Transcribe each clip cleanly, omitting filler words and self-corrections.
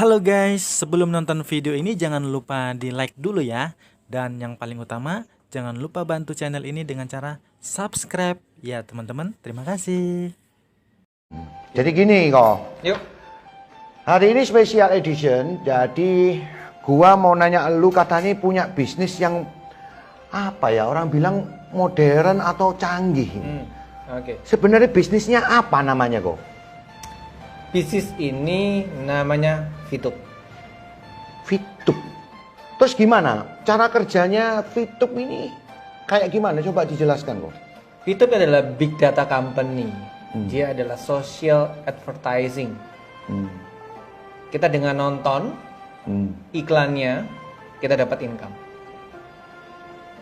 Halo guys, sebelum nonton video ini jangan lupa di like dulu ya. Dan yang paling utama, jangan lupa bantu channel ini dengan cara subscribe. Ya teman-teman, terima kasih. Jadi gini kok. Yuk. Hari ini special edition. Jadi gua mau nanya lu, katanya punya bisnis yang apa ya? Orang bilang modern atau canggih. Oke. Sebenarnya bisnisnya apa namanya kok? Bisnis ini namanya Fitup. Fitup. Terus gimana? Cara kerjanya Fitup ini kayak gimana? Coba dijelaskan kok. Fitup adalah big data company. Dia adalah social advertising. Kita dengan nonton iklannya, kita dapat income.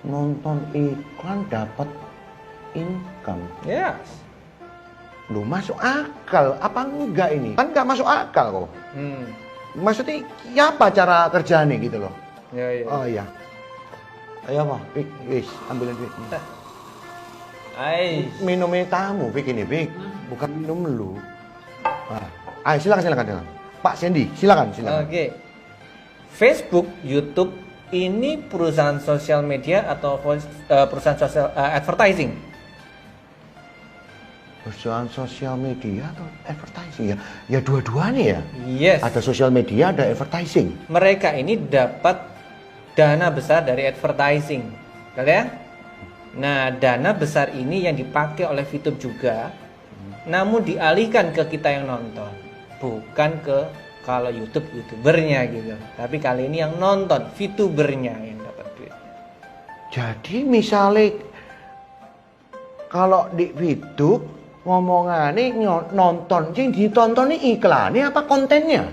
Nonton iklan dapat income. Yes. Lu masuk akal apa enggak ini? Kan enggak masuk akal kok. Maksudnya ya apa cara kerjanya gitu loh? Ya, ya. Oh iya. Ayo apa? Pik, wis, ambilin Pik. Minumnya tamu Pik ini Pik, bukan minum lu. Ayo silakan. Pak Sandy, silakan. Oke. Facebook, YouTube ini perusahaan sosial media atau perusahaan sosial advertising? Perusahaan sosial media atau advertising ya? Ya dua-duanya ya. Yes. Ada sosial media, ada advertising. Mereka ini dapat dana besar dari advertising, kalian? Nah, dana besar ini yang dipakai oleh Fitup juga, namun dialihkan ke kita yang nonton, bukan ke kalau youtubernya gitu. Tapi kali ini yang nonton, Fitubernya yang dapat duit. Jadi misalnya kalau di Fitup ngomongannya nonton, yang ditonton ini iklannya apa kontennya?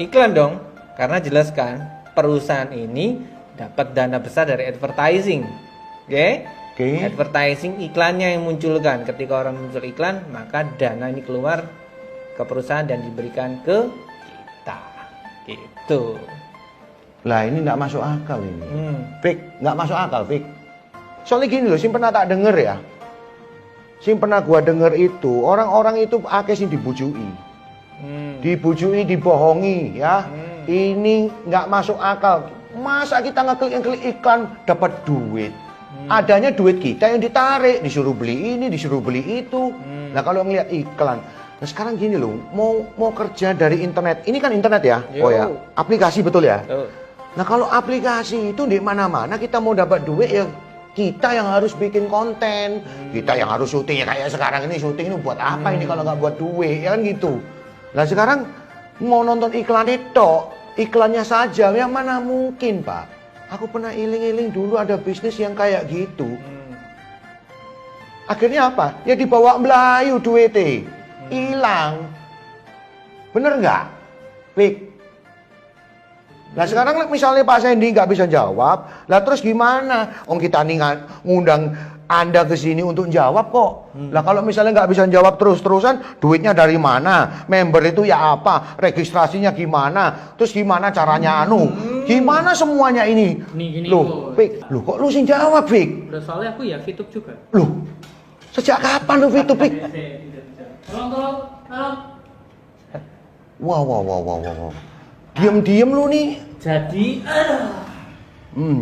Iklan dong, karena jelaskan perusahaan ini dapat dana besar dari advertising. Oke? Advertising iklannya yang munculkan. Ketika orang muncul iklan, maka dana ini keluar ke perusahaan dan diberikan ke kita. Gitu. Lah ini nggak masuk akal ini. Fik, nggak masuk akal, Fik. Soalnya gini loh, sih pernah tak denger ya. Sih pernah gua denger itu, orang-orang itu akeh sing dibujui. Dibujui, dibohongi ya. Ini nggak masuk akal. Masa kita ngeklik iklan dapat duit? Adanya duit kita yang ditarik, disuruh beli ini, disuruh beli itu. Nah kalau ngeliat iklan, nah sekarang gini loh, mau kerja dari internet, ini kan internet ya, oh ya, aplikasi betul ya. Nah kalau aplikasi itu di mana-mana kita mau dapat duit ya kita yang harus bikin konten, kita yang harus syuting ya, kayak sekarang ini syuting ini buat apa ini kalau nggak buat duit ya kan gitu. Nah sekarang mau nonton iklan itu, iklannya saja, yang mana mungkin Pak? Aku pernah iling-iling dulu ada bisnis yang kayak gitu. Akhirnya apa? Ya dibawa Melayu duitnya, hilang. Bener nggak, Pik? Nah sekarang misalnya Pak Sandy nggak bisa jawab, lah terus gimana? Kita nih ngundang Anda ke sini untuk jawab kok. Lah kalau misalnya nggak bisa jawab terus-terusan, duitnya dari mana? Member itu ya apa? Registrasinya gimana? Terus gimana caranya Gimana semuanya ini? Gini, Loh, Pik, loh kok lu sih jawab, Pik? Soalnya aku ya Fitup juga. Loh, sejak kapan lu Fitup, Pik? Tolong. Wow. Diem lu nih. Jadi,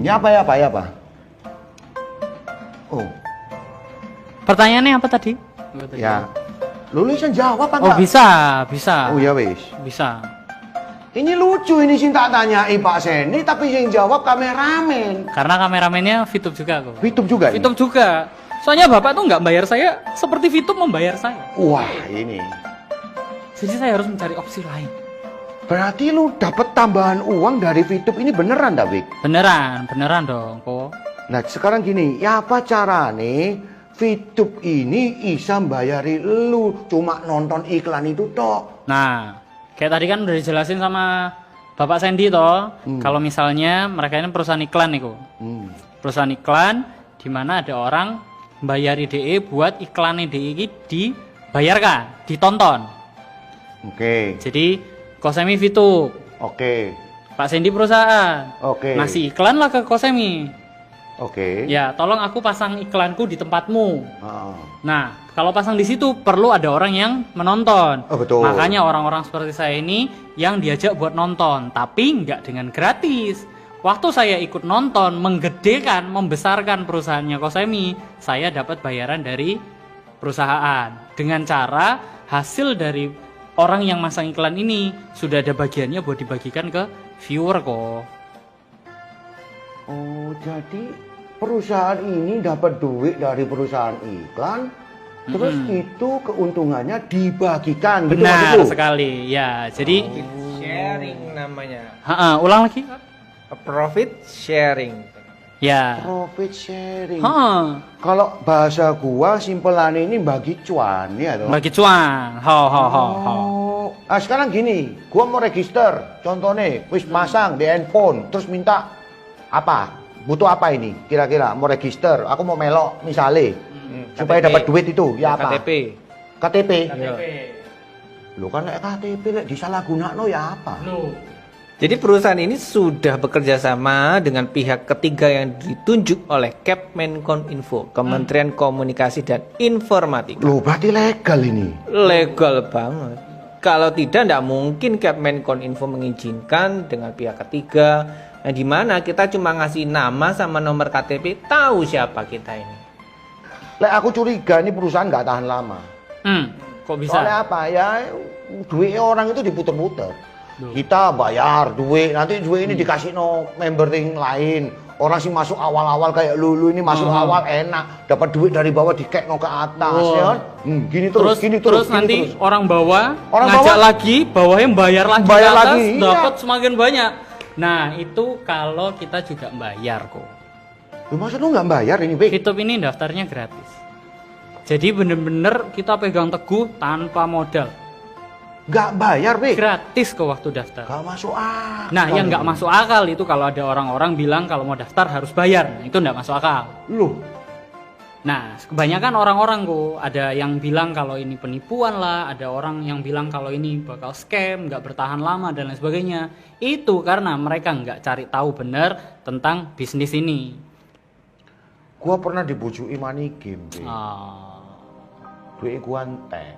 Ya apa? Oh, pertanyaannya apa tadi? ya. Lu bisa jawab apa Oh, enggak? bisa. Oh ya wis. Bisa. Ini lucu ini sih tak tanyai Pak Sandy, tapi yang jawab kameramen. Karena kameramennya Fitup juga kok. Fitup juga ini? Fitup juga. Soalnya Bapak tuh nggak bayar saya seperti Fitup membayar saya. Wah, ini. Jadi saya harus mencari opsi lain. Berarti lu dapat tambahan uang dari Fitup ini beneran dah, Wik? Beneran dong kok. Nah, sekarang gini, ya apa carane Fitup ini bisa bayari lu cuma nonton iklan itu tok? Nah, kayak tadi kan udah dijelasin sama Bapak Sandy toh, kalau misalnya mereka ini perusahaan iklan nih kok. Perusahaan iklan di mana ada orang bayar DE buat iklan DE ini dibayarkan, ditonton. Oke. Jadi Kosemi Fitup. Oke. Pak Sandy perusahaan. Oke. Ngasih iklan lah ke Kosemi. Oke. Ya, tolong aku pasang iklanku di tempatmu. Ah. Nah, kalau pasang di situ perlu ada orang yang menonton. Oh, betul. Makanya orang-orang seperti saya ini yang diajak buat nonton, tapi nggak dengan gratis. Waktu saya ikut nonton, menggedekan, membesarkan perusahaannya Kosemi, saya dapat bayaran dari perusahaan. Dengan cara hasil dari orang yang masang iklan ini sudah ada bagiannya buat dibagikan ke viewer kok. Oh, jadi perusahaan ini dapat duit dari perusahaan iklan, terus itu keuntungannya dibagikan, gitu Benar maksudku? sekali. Ya, jadi Sharing namanya. ulang lagi. Profit sharing. Ya. Profit sharing. Ha, Kalau bahasa gua simpelane ini bagi cuan ya toh. bagi cuan. Ho. Oh, sekarang gini, gua mau register, contohnya, wis pasang di handphone, terus minta apa? Butuh apa ini? Kira-kira mau register, aku mau melok misalnya, supaya KTP. dapat duit itu, ya apa? KTP. KTP. Iya. Lo kan lek KTP lek disalahgunakno ya apa? Jadi perusahaan ini sudah bekerja sama dengan pihak ketiga yang ditunjuk oleh Kemenkominfo, Kementerian Komunikasi dan Informatika. Lo berarti legal ini. Legal banget. Kalau tidak mungkin Kemenkominfo mengizinkan dengan pihak ketiga. Nah, di mana kita cuma ngasih nama sama nomor KTP, tahu siapa kita ini. Lek aku curiga ini perusahaan nggak tahan lama. Kok bisa? Soalnya apa ya? Duit orang itu diputer-puter. Kita bayar duit, nanti duit ini dikasih no member yang lain. Orang sih masuk awal-awal kayak lu ini masuk awal enak, dapat duit dari bawah dikek no ke atas, ya kan? Gini terus, gini terus gini nanti terus. orang bawah Orang ngajak bawah lagi, bawahnya bayar lagi bayar ke atas, lagi, iya. dapat semakin banyak. Nah, itu kalau kita juga bayar kok. Lu maksud lu nggak bayar ini, Bek? Fitup ini daftarnya gratis. Jadi bener-bener kita pegang teguh tanpa modal. Nggak bayar, Bek? Gratis ke waktu daftar. Nggak masuk akal. Nah, yang nggak masuk akal itu kalau ada orang-orang bilang kalau mau daftar harus bayar. Nah, itu nggak masuk akal. Loh, Nah, kebanyakan orang-orang kok ada yang bilang kalau ini penipuan lah, ada orang yang bilang kalau ini bakal scam, nggak bertahan lama dan lain sebagainya. Itu karena mereka nggak cari tahu benar tentang bisnis ini. gua pernah dibujuki money game, Bek. Ah, Duit gua entek.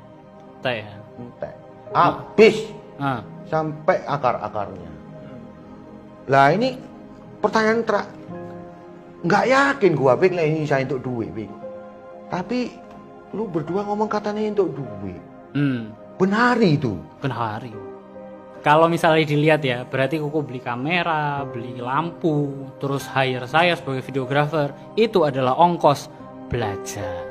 teh. Entek. Habis Ah, sampai akar-akarnya. Lah ini pertanyaan nggak yakin gua, Bek, lah ini saya untuk duit, Bek. Tapi lu berdua ngomong katanya untuk duit. Benar itu. benar. Kalau misalnya dilihat ya, berarti kuku beli kamera, beli lampu, terus hire saya sebagai videographer, itu adalah ongkos belajar.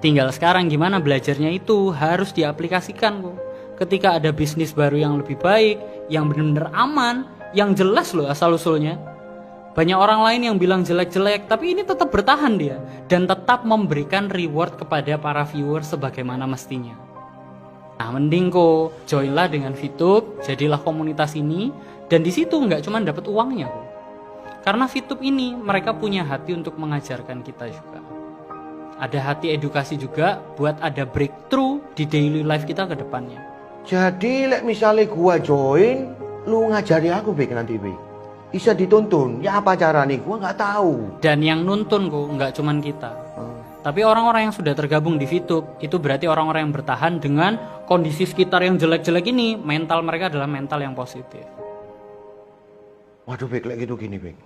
Tinggal sekarang gimana belajarnya itu harus diaplikasikan kok. Ketika ada bisnis baru yang lebih baik, yang benar-benar aman, yang jelas loh asal-usulnya. Banyak orang lain yang bilang jelek-jelek, tapi ini tetap bertahan dia dan tetap memberikan reward kepada para viewer sebagaimana mestinya. Nah, mending kok joinlah dengan Fitup, jadilah komunitas ini, dan di situ nggak cuma dapat uangnya kok. Karena Fitup ini mereka punya hati untuk mengajarkan kita juga. Ada hati edukasi juga buat ada breakthrough di daily life kita ke depannya. Jadi lek misalnya gua join, lu ngajari aku, Bek, nanti, Bek. Bisa dituntun. Ya apa cara nih? Gua nggak tahu. Dan yang nuntun kok nggak cuman kita. Tapi orang-orang yang sudah tergabung di Fitup itu berarti orang-orang yang bertahan dengan kondisi sekitar yang jelek-jelek ini. Mental mereka adalah mental yang positif. Waduh, Bek, lek gitu gini, Bek.